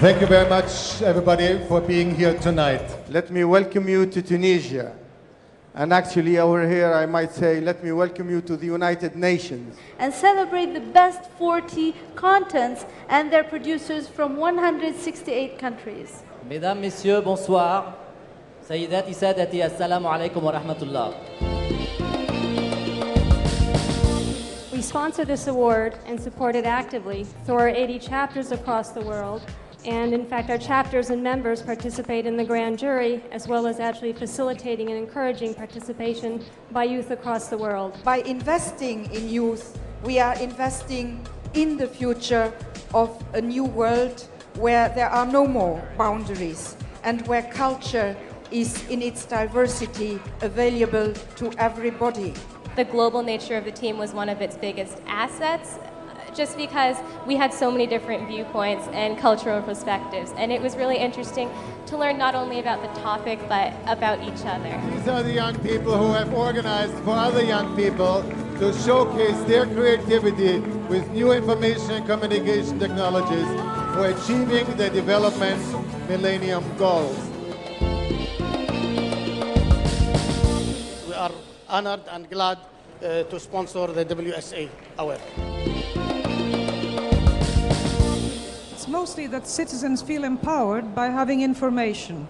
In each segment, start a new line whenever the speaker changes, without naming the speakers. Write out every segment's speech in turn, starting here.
Thank you very much, everybody, for being here tonight.
Let me welcome you to Tunisia. And actually, over here, I might say, let me welcome you to the United Nations.
And celebrate the best 40 contents and their producers from 168 countries.
Mesdames, Messieurs, bonsoir. سيداتي سادتي السلام عليكم ورحمة الله.
We sponsor this award and support it actively through our 80 chapters across the world. And in fact, our chapters and members participate in the grand jury, as well as actually facilitating and encouraging participation by youth across the world.
By investing in youth, we are investing in the future of a new world where there are no more boundaries and where culture is in its diversity available to everybody.
The global nature of the team was one of its biggest assets, just because we had so many different viewpoints and cultural perspectives. And it was really interesting to learn not only about the topic, but about each other.
These are the young people who have organized for other young people to showcase their creativity with new information and communication technologies for achieving the development millennium goals.
We are honored and glad to sponsor the WSA Award.
It's mostly that citizens feel empowered by having information.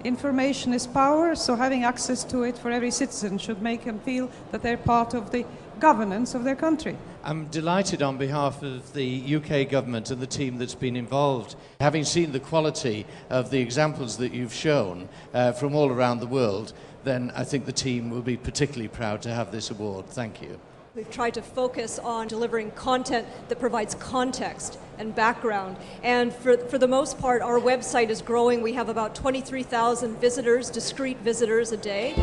Information is power, so having access to it for every citizen should make them feel that they're part of the governance of their country.
I'm delighted on behalf of the UK government and the team that's been involved. Having seen the quality of the examples that you've shown from all around the world, then I think the team will be particularly proud to have this award. Thank you.
We've tried to focus on delivering content that provides context and background. And for the most part, our website is growing. We have about 23,000 visitors, discrete visitors a day.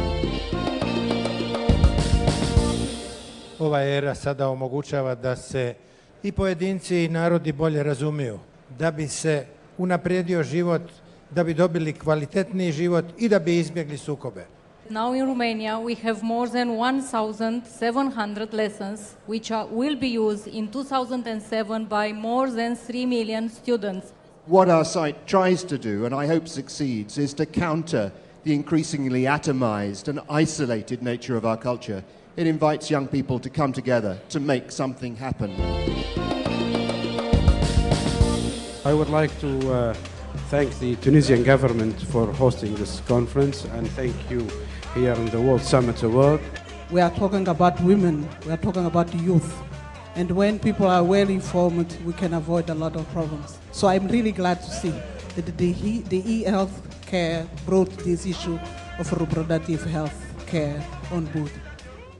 Ova era sada omogućava da se I pojedinci I narodi bolje razumiju, da bi se unaprijedio život, da bi dobili kvalitetniji život I da bi izbjegli sukobe.
Now in Romania we have more than 1,700 lessons which will be used in 2007 by more than 3 million students.
What our site tries to do, and I hope succeeds, is to counter the increasingly atomized and isolated nature of our culture. It invites young people to come together to make something happen.
I would like to thank the Tunisian government for hosting this conference, and thank you here in the World Summit Award.
We are talking about women, we are talking about youth, and when people are well informed, we can avoid a lot of problems. So I'm really glad to see that the e-health care brought this issue of reproductive health care on board.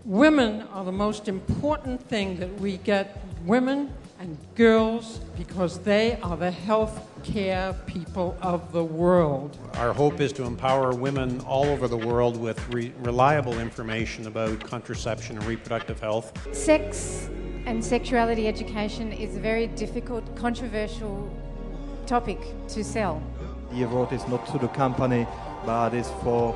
Women are the most important thing that we get, women and girls, because they are the health care people of the world.
Our hope is to empower women all over the world with reliable information about contraception and reproductive health.
Sex and sexuality education is a very difficult, controversial topic to sell.
The award is not to the company, but is for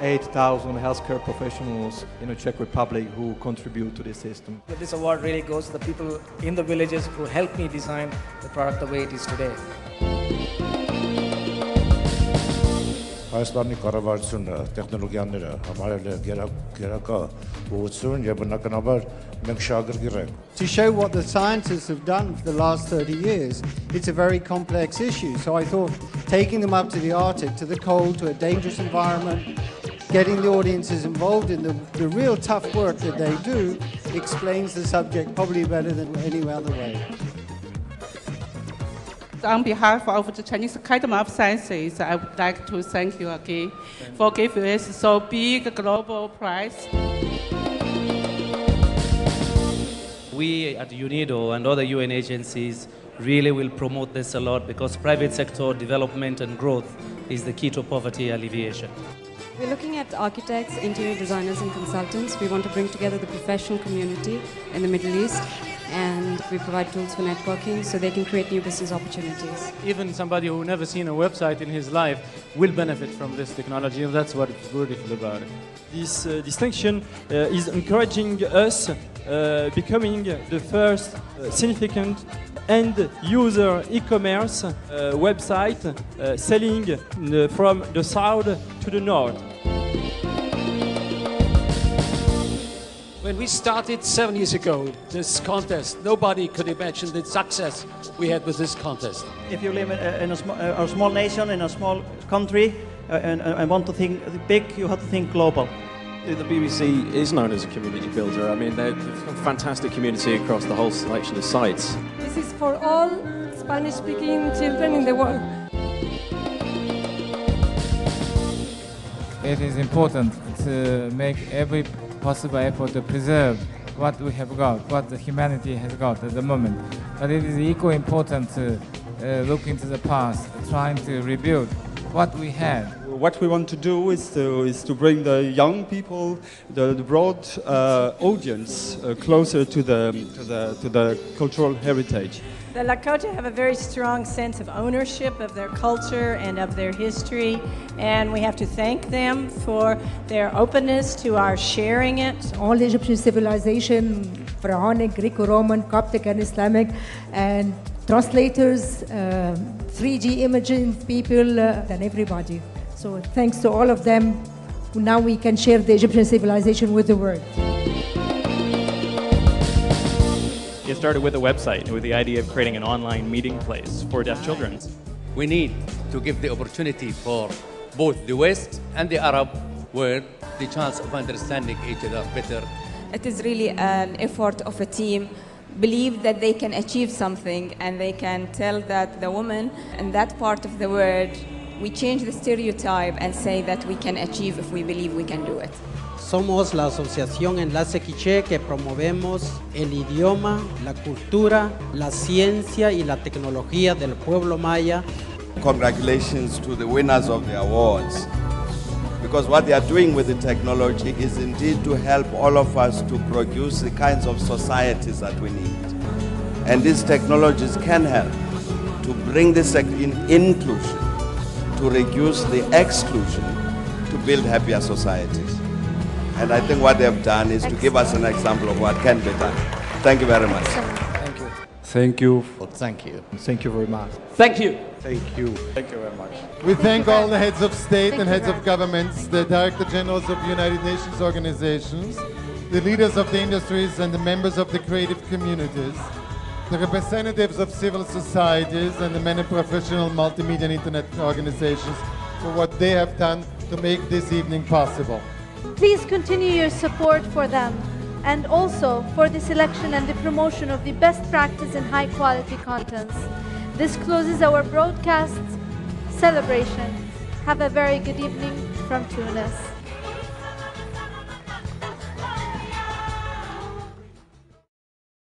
8,000 healthcare professionals in the Czech Republic who contribute to this system.
This award really goes to the people in the villages who helped me design the product the way it is today.
Հայաստանի կառավարությունը տեխնոլոգիաները համարել է գերակա ուղղություն եւ բնականաբար մենք շահագրգիռ ենք.
To show what the scientists have done for the last 30 years, it's a very complex issue. So I thought taking them up to the Arctic, to the cold, to a dangerous environment, getting the audiences involved in the real tough work that they do explains the subject probably better than any other way.
On behalf of the Chinese Academy of Sciences, I would like to thank you again for giving us so big global prize.
We at UNIDO and other UN agencies really will promote this a lot because private sector development and growth is the key to poverty alleviation.
We're looking at architects, interior designers and consultants. We want to bring together the professional community in the Middle East, and we provide tools for networking so they can create new business opportunities.
Even somebody who never seen a website in his life will benefit from this technology, and that's what is beautiful about it.
This distinction is encouraging us
becoming the first significant end-user e-commerce website selling from the south to the north.
When we started 7 years ago, this contest, nobody could imagine the success we had with this contest.
If you live in a small nation, in a small country, and want to think big, you have to think global.
The BBC is known as a community builder. I mean, they've got a fantastic community across the whole selection of sites.
This is for all Spanish-speaking children in the world.
It is important to make every possible effort to preserve what we have got, what the humanity has got at the moment. But it is equally important to look into the past, trying to rebuild what we had.
What we want to do is to bring the young people, the broad audience closer to the cultural heritage.
The Lakota have a very strong sense of ownership of their culture and of their history, and we have to thank them for their openness to our sharing it.
All Egyptian civilization, Pharaonic, Greco-Roman, Coptic and Islamic, and translators, 3D imaging people, and everybody. So thanks to all of them, now we can share the Egyptian civilization with the world.
It started with a website with the idea of creating an online meeting place for deaf children.
We need to give the opportunity for both the West and the Arab world the chance of understanding each other better.
It is really an effort of a team, believe that they can achieve something and they can tell that the woman in that part of the world, we change the stereotype and say that we can achieve if we believe we can do it.
Somos la asociación Enlace Quiché que promovemos el idioma, la cultura, la ciencia y la tecnología del pueblo maya.
Congratulations to the winners of the awards, because what they are doing with the technology is indeed to help all of us to produce the kinds of societies that we need. And these technologies can help to bring this inclusion, to reduce the exclusion, to build happier societies. And I think what they have done is to give us an example of what can be done. Thank you very much.
Thank you. Thank you.
Well, thank you.
Thank you very much.
Thank you.
Thank you. Thank you very much.
We thank all the heads of state and heads of governments, the Director Generals of United Nations organizations, the leaders of the industries and the members of the creative communities, the representatives of civil societies and the many professional multimedia and internet organizations for what they have done to make this evening possible.
Please continue your support for them and also for the selection and the promotion of the best practice and high quality contents. This closes our broadcast celebration. Have a very good evening from Tunis.